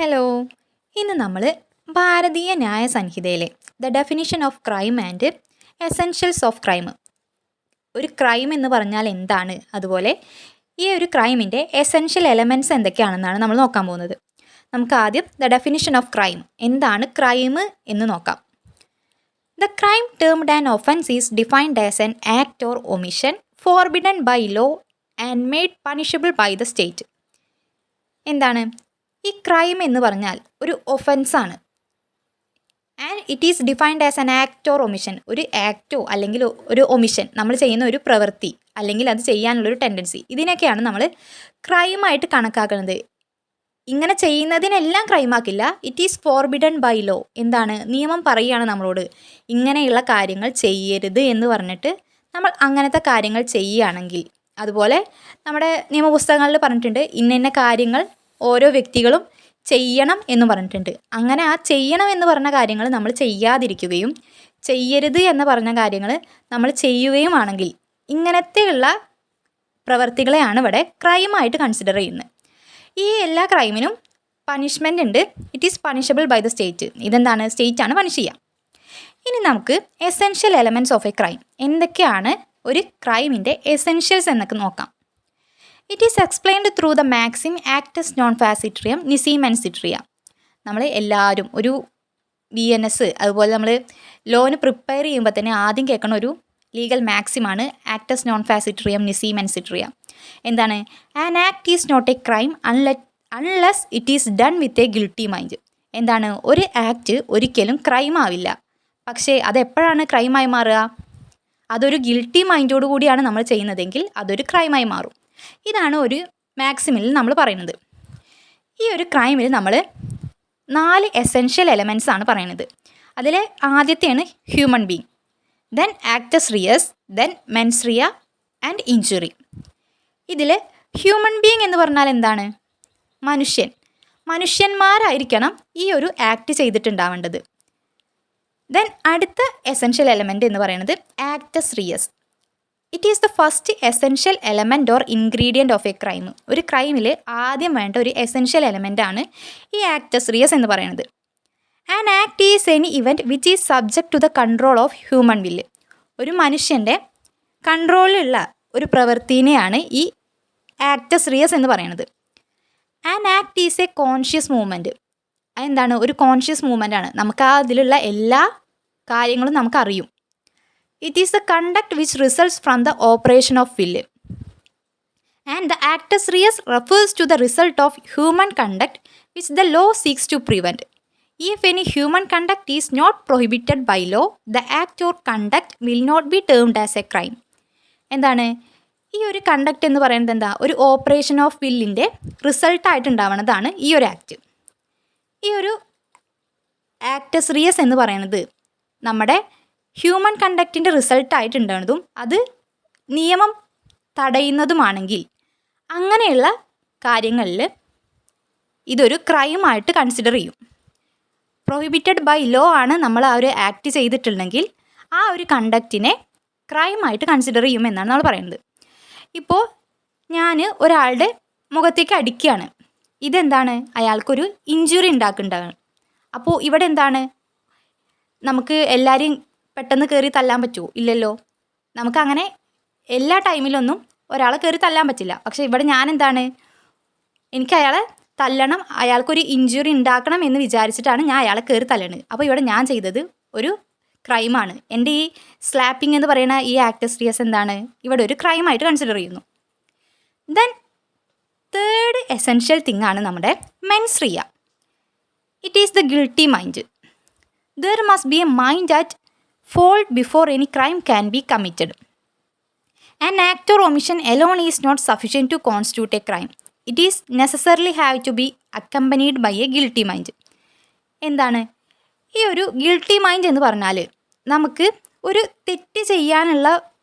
Hello. ഇന്ന് നമ്മൾ ഭാരതീയ ന്യായ സംഹിതയിലെ the definition of crime and essentials of crime, ഒരു ക്രൈം എന്ന് പറഞ്ഞാൽ എന്താണ്, അതുപോലെ ഈ ഒരു ക്രൈമിൻ്റെ എസെൻഷ്യൽ എലമെൻറ്റ്സ് എന്തൊക്കെയാണെന്നാണ് നമ്മൾ നോക്കാൻ പോകുന്നത്. നമുക്ക് ആദ്യം ദ ഡെഫിനിഷൻ ഓഫ് ക്രൈം, എന്താണ് ക്രൈം എന്ന് നോക്കാം. The crime termed an offence is defined as an act or omission forbidden by law and made punishable by the state. എന്താണ് ഈ ക്രൈം എന്ന് പറഞ്ഞാൽ? ഒരു ഒഫൻസാണ്. And it is defined as an act or omission, ഒരു ആക്റ്റോ അല്ലെങ്കിൽ ഒരു ഒമിഷൻ, നമ്മൾ ചെയ്യുന്ന ഒരു പ്രവൃത്തി അല്ലെങ്കിൽ അത് ചെയ്യാനുള്ളൊരു ടെൻഡൻസി, ഇതിനൊക്കെയാണ് നമ്മൾ ക്രൈമായിട്ട് കണക്കാക്കുന്നത്. ഇങ്ങനെ ചെയ്യുന്നതിനെല്ലാം ക്രൈമാക്കില്ല. It is forbidden by law, എന്താണ്, നിയമം പറയുകയാണ് നമ്മളോട് ഇങ്ങനെയുള്ള കാര്യങ്ങൾ ചെയ്യരുത് എന്ന് പറഞ്ഞിട്ട് നമ്മൾ അങ്ങനത്തെ കാര്യങ്ങൾ ചെയ്യുകയാണെങ്കിൽ, അതുപോലെ നമ്മുടെ നിയമപുസ്തകങ്ങളിൽ പറഞ്ഞിട്ടുണ്ട് ഇന്ന കാര്യങ്ങൾ ഓരോ വ്യക്തികളും ചെയ്യണം എന്ന് പറഞ്ഞിട്ടുണ്ട്. അങ്ങനെ ആ ചെയ്യണം എന്ന് പറഞ്ഞ കാര്യങ്ങൾ നമ്മൾ ചെയ്യാതിരിക്കുകയും ചെയ്യരുത് എന്ന് പറഞ്ഞ കാര്യങ്ങൾ നമ്മൾ ചെയ്യുകയുമാണെങ്കിൽ ഇങ്ങനത്തെയുള്ള പ്രവർത്തികളെയാണ് ഇവിടെ ക്രൈമായിട്ട് കൺസിഡർ ചെയ്യുന്നത്. ഈ എല്ലാ ക്രൈമിനും പണിഷ്മെൻ്റ് ഉണ്ട്. It is punishable by the state. ഇതെന്താണ്, സ്റ്റേറ്റാണ് പണിഷ് ചെയ്യുക. ഇനി നമുക്ക് essential elements of a crime, എന്തൊക്കെയാണ് ഒരു ക്രൈമിൻ്റെ എസെൻഷ്യൽസ് എന്നൊക്കെ നോക്കാം. It is explained through the maxim ആക്ടസ് നോൺ ഫാസിട്രിയം നിസീം ആൻഡ് സിട്രിയ. നമ്മൾ എല്ലാവരും ഒരു BNS അതുപോലെ നമ്മൾ ലോന് പ്രിപ്പയർ ചെയ്യുമ്പോൾ തന്നെ ആദ്യം കേൾക്കുന്ന ഒരു ലീഗൽ മാക്സിമാണ് ആക്ടസ് നോൺ ഫാസിട്രിയം നിസീം ആൻഡ് സിട്രിയ. എന്താണ്? An act is not a crime unless it is done with a guilty mind. എന്താണ്? ഒരു ആക്ട് ഒരിക്കലും ക്രൈം ആവില്ല, പക്ഷേ അതെപ്പോഴാണ് ക്രൈമായി മാറുക? അതൊരു ഗിൽട്ടി മൈൻഡോട് കൂടിയാണ് നമ്മൾ ചെയ്യുന്നതെങ്കിൽ അതൊരു ക്രൈമായി മാറും. ഇതാണ് ഒരു മാക്സിമിൽ നമ്മൾ പറയുന്നത്. ഈ ഒരു ക്രൈമിൽ നമ്മൾ 4 എസെൻഷ്യൽ എലമെൻറ്റ്സ് ആണ് പറയുന്നത്. അതിൽ ആദ്യത്തെയാണ് human being, then actus reus, then mens rea and injury. ഇതിൽ ഹ്യൂമൻ ബീങ് എന്ന് പറഞ്ഞാൽ എന്താണ്? മനുഷ്യന്മാരായിരിക്കണം ഈ ഒരു ആക്ട് ചെയ്തിട്ടുണ്ടാവേണ്ടത്. ദെൻ അടുത്ത എസെൻഷ്യൽ എലമെൻറ്റ് എന്ന് പറയുന്നത് actus reus. It is the first essential element or ingredient of a crime. ഒരു ക്രൈമിൽ ആദ്യം വേണ്ട ഒരു എസെൻഷ്യൽ എലമെൻറ്റാണ് ഈ ആക്ടസ് റിയസ് എന്ന് പറയുന്നത്. An act is any event which is subject to the control of human will. ഒരു മനുഷ്യൻ്റെ കൺട്രോളിലുള്ള ഒരു പ്രവൃത്തിനെയാണ് ഈ ആക്ടസ് റിയസ് എന്ന് പറയുന്നത്. An act is a conscious movement. അതെന്താണ്? ഒരു കോൺഷ്യസ് മൂവ്മെൻ്റ് ആണ്. നമുക്ക് അതിലുള്ള എല്ലാ കാര്യങ്ങളും നമുക്കറിയും. It is the conduct which results from the operation of will. And the actus reus refers to the result of human conduct which the law seeks to prevent. If any human conduct is not prohibited by law the act or conduct will not be termed as a crime. എന്താണ് ഈ ഒരു conduct എന്ന് പറയുന്നത്? എന്താ? ഒരു operation of വില്ലിൻ്റെ റിസൾട്ടായിട്ടുണ്ടാവുന്നതാണ് ഈ ഒരു act. ഈ ഒരു ആക്ടസ് റിയസ് എന്ന് പറയുന്നത് നമ്മുടെ ഹ്യൂമൻ കണ്ടക്റ്റിൻ്റെ റിസൾട്ടായിട്ടുണ്ടാകുന്നതും അത് നിയമം തടയുന്നതുമാണെങ്കിൽ അങ്ങനെയുള്ള കാര്യങ്ങളിൽ ഇതൊരു ക്രൈമായിട്ട് കൺസിഡർ ചെയ്യും. പ്രൊഹിബിറ്റഡ് ബൈ ലോ ആണ് നമ്മൾ ആ ഒരു ആക്ട് ചെയ്തിട്ടുണ്ടെങ്കിൽ ആ ഒരു കണ്ടക്റ്റിനെ ക്രൈമായിട്ട് കൺസിഡർ ചെയ്യുമെന്നാണ് നമ്മൾ പറയുന്നത്. ഇപ്പോൾ ഞാൻ ഒരാളുടെ മുഖത്തേക്ക് അടിക്കുകയാണ്. ഇതെന്താണ്? അയാൾക്കൊരു ഇഞ്ചുറി ഉണ്ടാക്കുന്നുണ്ടാണ്. അപ്പോൾ ഇവിടെ എന്താണ്? നമുക്ക് എല്ലാവരെയും പെട്ടെന്ന് കയറി തല്ലാൻ പറ്റുമോ? ഇല്ലല്ലോ. നമുക്കങ്ങനെ എല്ലാ ടൈമിലൊന്നും ഒരാളെ കയറി തല്ലാൻ പറ്റില്ല. പക്ഷേ ഇവിടെ ഞാൻ എന്താണ്, എനിക്ക് അയാളെ തല്ലണം, അയാൾക്കൊരു ഇഞ്ചുറി ഉണ്ടാക്കണം എന്ന് വിചാരിച്ചിട്ടാണ് ഞാൻ അയാളെ കയറി തല്ലണത്. അപ്പോൾ ഇവിടെ ഞാൻ ചെയ്തത് ഒരു ക്രൈമാണ്. എൻ്റെ ഈ സ്ലാപ്പിംഗ് എന്ന് പറയുന്ന ഈ ആക്ടസ് റിയസ് എന്താണ്? ഇവിടെ ഒരു ക്രൈമായിട്ട് കൺസിഡർ ചെയ്യുന്നു. ദെൻ തേർഡ് എസെൻഷ്യൽ തിങ് ആണ് നമ്മുടെ മെൻസ് റിയ. It is the guilty mind. There must be a mind at fault before any crime can be committed. An act or omission alone is not sufficient to constitute a crime. It is necessarily have to be accompanied by a guilty mind. എന്താണ് ഈ ഒരു guilty mind എന്ന് പറഞ്ഞാൽ? നമുക്ക് ഒരു തെറ്റ് ചെയ്യാനുള്ള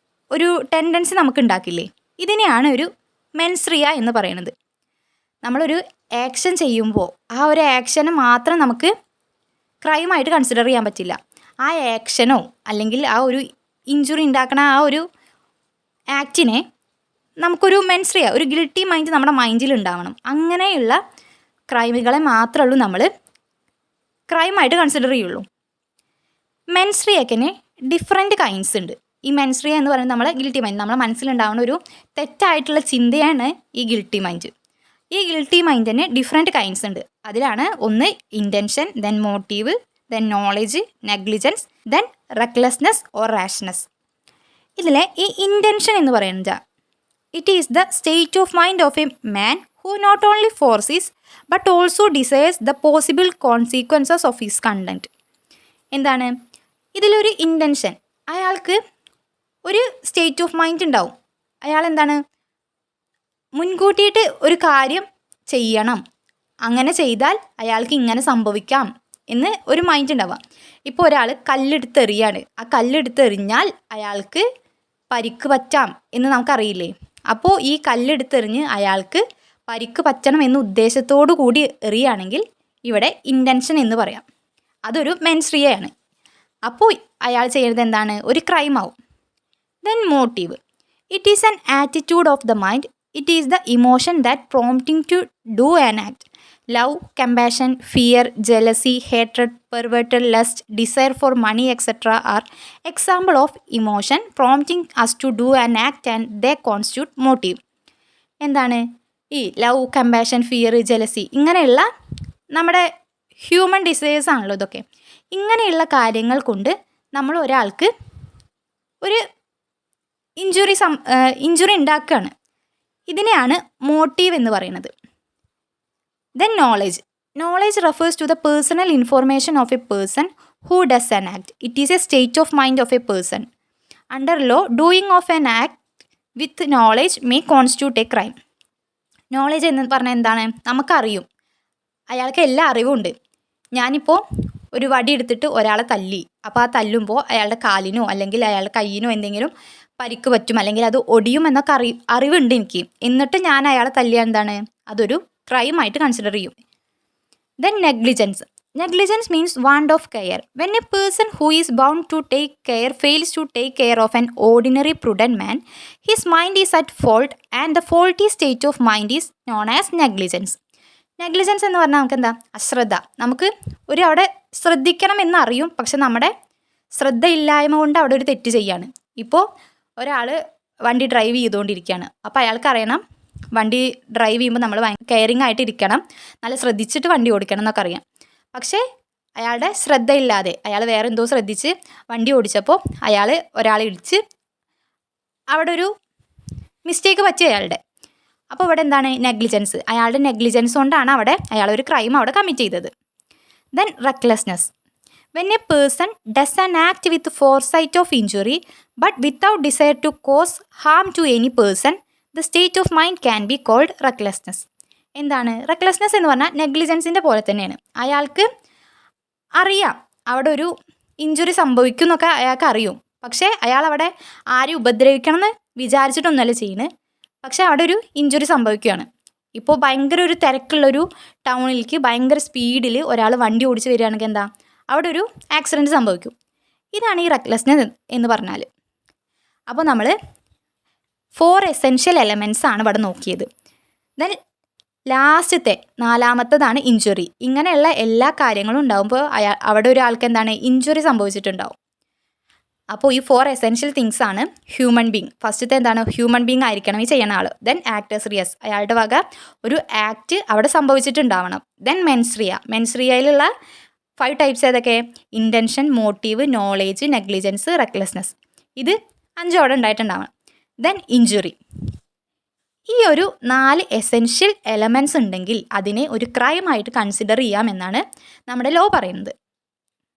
ഒരു ടെൻഡൻസി നമുക്ക് ഉണ്ടാക്കില്ലേ? ഇതിനെയാണ് ഒരു മെൻസ് റിയ എന്ന് പറയുന്നത്. നമ്മളൊരു ആക്ഷൻ ചെയ്യുമ്പോൾ ആ ഒരു ആക്ഷനെ മാത്രം നമുക്ക് ക്രൈമായിട്ട് കൺസിഡർ ചെയ്യാൻ പറ്റില്ല. ആ ആക്ഷനോ അല്ലെങ്കിൽ ആ ഒരു ഇഞ്ചുറി ഉണ്ടാക്കണ ആ ഒരു ആക്റ്റിനെ നമുക്കൊരു മെൻസ് റിയ, ഒരു ഗിൽട്ടി മൈൻഡ് നമ്മുടെ മൈൻഡിൽ ഉണ്ടാവണം. അങ്ങനെയുള്ള ക്രൈമുകളെ മാത്രമേ ഉള്ളൂ നമ്മൾ ക്രൈമായിട്ട് കൺസിഡർ ചെയ്യുള്ളൂ. മെൻസ്ട്രിയക്കിന് ഡിഫറെൻറ്റ് കൈൻഡ്സ് ഉണ്ട്. ഈ മെൻസ്ട്രിയ എന്ന് പറയുന്നത് നമ്മളെ ഗിൽട്ടി മൈൻഡ്, നമ്മളെ മനസ്സിലുണ്ടാകുന്ന ഒരു തെറ്റായിട്ടുള്ള ചിന്തയാണ് ഈ ഗിൽട്ടി മൈൻഡ്. ഈ ഗിൽട്ടി മൈൻഡിന് ഡിഫറെൻറ്റ് കൈൻഡ്സ് ഉണ്ട്. അതിലാണ് ഒന്ന് intention, then motive, then knowledge, negligence, then recklessness or rashness. ഇതിലെ ഈ ഇൻറ്റൻഷൻ എന്ന് പറയുന്നത് it is the state of mind of a man who not only foresees but also desires the possible consequences of his content. എന്താണ് ഇതിലൊരു intention? അയാൾക്ക് ഒരു state of mind ഉണ്ടാവും. അയാൾ എന്താണ് മുൻകൂട്ടിയിട്ട് ഒരു കാര്യം ചെയ്യണം, അങ്ങനെ ചെയ്താൽ അയാൾക്ക് ഇങ്ങനെ സംഭവിക്കാം എന്ന് ഒരു മൈൻഡ് ഉണ്ടാവുക. ഇപ്പോൾ ഒരാൾ കല്ലെടുത്തെറിയാണ്, ആ കല്ലെടുത്തെറിഞ്ഞാൽ അയാൾക്ക് പരിക്ക് പറ്റാം എന്ന് നമുക്കറിയില്ലേ. അപ്പോൾ ഈ കല്ലെടുത്തെറിഞ്ഞ് അയാൾക്ക് പരിക്ക് പറ്റണം എന്ന ഉദ്ദേശത്തോടു കൂടി എറിയുകയാണെങ്കിൽ ഇവിടെ ഇൻറ്റൻഷൻ എന്ന് പറയാം. അതൊരു മെൻസ്ട്രിയയാണ്. അപ്പോൾ അയാൾ ചെയ്യുന്നത് എന്താണ്? ഒരു ക്രൈം ആവും. Then motive. It is an attitude of the mind. It is the emotion that prompting to do an act. Love, compassion, fear, jealousy, hatred, perverted, lust, desire for money etcetera are example of emotion prompting as to do an act and they constitute motive. എന്താണ് ഈ love, compassion, fear, ജെലസി ഇങ്ങനെയുള്ള നമ്മുടെ human desires ആണല്ലോ ഇതൊക്കെ. ഇങ്ങനെയുള്ള കാര്യങ്ങൾ കൊണ്ട് നമ്മൾ ഒരാൾക്ക് ഒരു ഇഞ്ചുറി ഉണ്ടാക്കുകയാണ്. ഇതിനെയാണ് മോട്ടീവ് എന്ന് പറയുന്നത്. Then knowledge. Knowledge refers to the personal information of a person who does an act. It is a state of mind of a person. Under law, doing of an act with knowledge may constitute a crime. Knowledge എന്ന് പറഞ്ഞാൽ എന്താണ്? നമുക്കറിയും, അയാൾക്ക് എല്ലാ അറിവും ഉണ്ട്. ഞാനിപ്പോൾ ഒരു വടി എടുത്തിട്ട് ഒരാളെ തല്ലി, അപ്പോൾ ആ തല്ലുമ്പോൾ അയാളുടെ കാലിനോ അല്ലെങ്കിൽ അയാളുടെ കയ്യിനോ എന്തെങ്കിലും പരിക്ക് പറ്റും, അല്ലെങ്കിൽ അത് ഒടിയും എന്നൊക്കെ അറിവുണ്ട് എനിക്ക്. എന്നിട്ട് ഞാൻ അയാളെ തല്ലിയാൽ എന്താണ്? അതൊരു ക്രൈമായിട്ട് കൺസിഡർ ചെയ്യും. Then negligence. Negligence means want of care. When a person who is bound to take care fails to take care of an ordinary prudent man, his mind is at fault and the faulty state of mind is known as negligence. Negligence എന്ന് പറഞ്ഞാൽ നമുക്ക് എന്താ? അശ്രദ്ധ. നമുക്ക് അവിടെ ശ്രദ്ധിക്കണം എന്നറിയും, പക്ഷെ നമ്മുടെ ശ്രദ്ധയില്ലായ്മ കൊണ്ട് അവിടെ ഒരു തെറ്റ് ചെയ്യാണ്. ഇപ്പോൾ ഒരാൾ വണ്ടി ഡ്രൈവ് ചെയ്തുകൊണ്ടിരിക്കുകയാണ്, അപ്പോൾ അയാൾക്കറിയണം വണ്ടി ഡ്രൈവ് ചെയ്യുമ്പോൾ നമ്മൾ കെയറിങ് ആയിട്ട് ഇരിക്കണം, നല്ല ശ്രദ്ധിച്ചിട്ട് വണ്ടി ഓടിക്കണം എന്നൊക്കെ അറിയാം. പക്ഷേ അയാളുടെ ശ്രദ്ധയില്ലാതെ അയാൾ വേറെ എന്തോ ശ്രദ്ധിച്ച് വണ്ടി ഓടിച്ചപ്പോൾ അയാൾ ഒരാളെ ഇടിച്ച് അവിടെ ഒരു മിസ്റ്റേക്ക് പറ്റി അയാളുടെ. അപ്പോൾ ഇവിടെ എന്താണ്? നെഗ്ലിജൻസ്. അയാളുടെ നെഗ്ലിജൻസ് കൊണ്ടാണ് അയാളൊരു ക്രൈം അവിടെ കമ്മിറ്റ് ചെയ്തത്. Then recklessness. When a person does an act with foresight of injury but without desire to cause harm to any person, the state of mind can be called recklessness. എന്താണ് recklessness എന്ന് പറഞ്ഞാൽ? നെഗ്ലിജൻസിൻ്റെ പോലെ തന്നെയാണ്. അയാൾക്ക് അറിയാം അവിടെ ഒരു ഇഞ്ചുറി സംഭവിക്കും എന്നൊക്കെ അയാൾക്ക് അറിയും, പക്ഷേ അയാൾ അവിടെ ആരും ഉപദ്രവിക്കണം എന്ന് വിചാരിച്ചിട്ടൊന്നുമല്ല ചെയ്യുന്നത്. പക്ഷേ അവിടെ ഒരു ഇഞ്ചുറി സംഭവിക്കുകയാണ്. ഇപ്പോൾ ഭയങ്കര ഒരു തിരക്കുള്ളൊരു ടൗണിലേക്ക് ഭയങ്കര സ്പീഡിൽ ഒരാൾ വണ്ടി ഓടിച്ച് വരികയാണെങ്കിൽ എന്താ? അവിടെ ഒരു ആക്സിഡൻറ്റ് സംഭവിക്കും. ഇതാണ് ഈ റെക്ലെസ്നെസ് എന്ന് പറഞ്ഞാൽ. അപ്പോൾ നമ്മൾ 4 എസെൻഷ്യൽ എലമെൻറ്റ്സ് ആണ് ഇവിടെ നോക്കിയത്. ദെൻ ലാസ്റ്റത്തെ 4-മത്തതാണ് ഇഞ്ചുറി. ഇങ്ങനെയുള്ള എല്ലാ കാര്യങ്ങളും ഉണ്ടാകുമ്പോൾ അവിടെ ഒരാൾക്ക് എന്താണ്? ഇഞ്ചുറി സംഭവിച്ചിട്ടുണ്ടാവും. അപ്പോൾ ഈ 4 എസെൻഷ്യൽ തിങ്സ് ആണ് ഹ്യൂമൻ ബീങ്. ഫസ്റ്റത്തെ എന്താണ്? ഹ്യൂമൻ ബീങ് ആയിരിക്കണം ഈ ചെയ്യുന്ന ആൾ. ദെൻ ആക്ടേഴ്സ് റിയസ്, അയാളുടെ വക ഒരു ആക്ട് അവിടെ സംഭവിച്ചിട്ടുണ്ടാവണം. ദെൻ മെൻസ്രിയയിലുള്ള 5 ടൈപ്സ് ഏതൊക്കെ? Intention, motive, knowledge, negligence, recklessness. ഇത് 5 അവിടെ ഉണ്ടായിട്ടുണ്ടാവണം. Then injury. ഈ ഒരു 4 എസെൻഷ്യൽ എലമെൻറ്റ്സ് ഉണ്ടെങ്കിൽ അതിനെ ഒരു ക്രൈമായിട്ട് കൺസിഡർ ചെയ്യാമെന്നാണ് നമ്മുടെ ലോ പറയുന്നത്.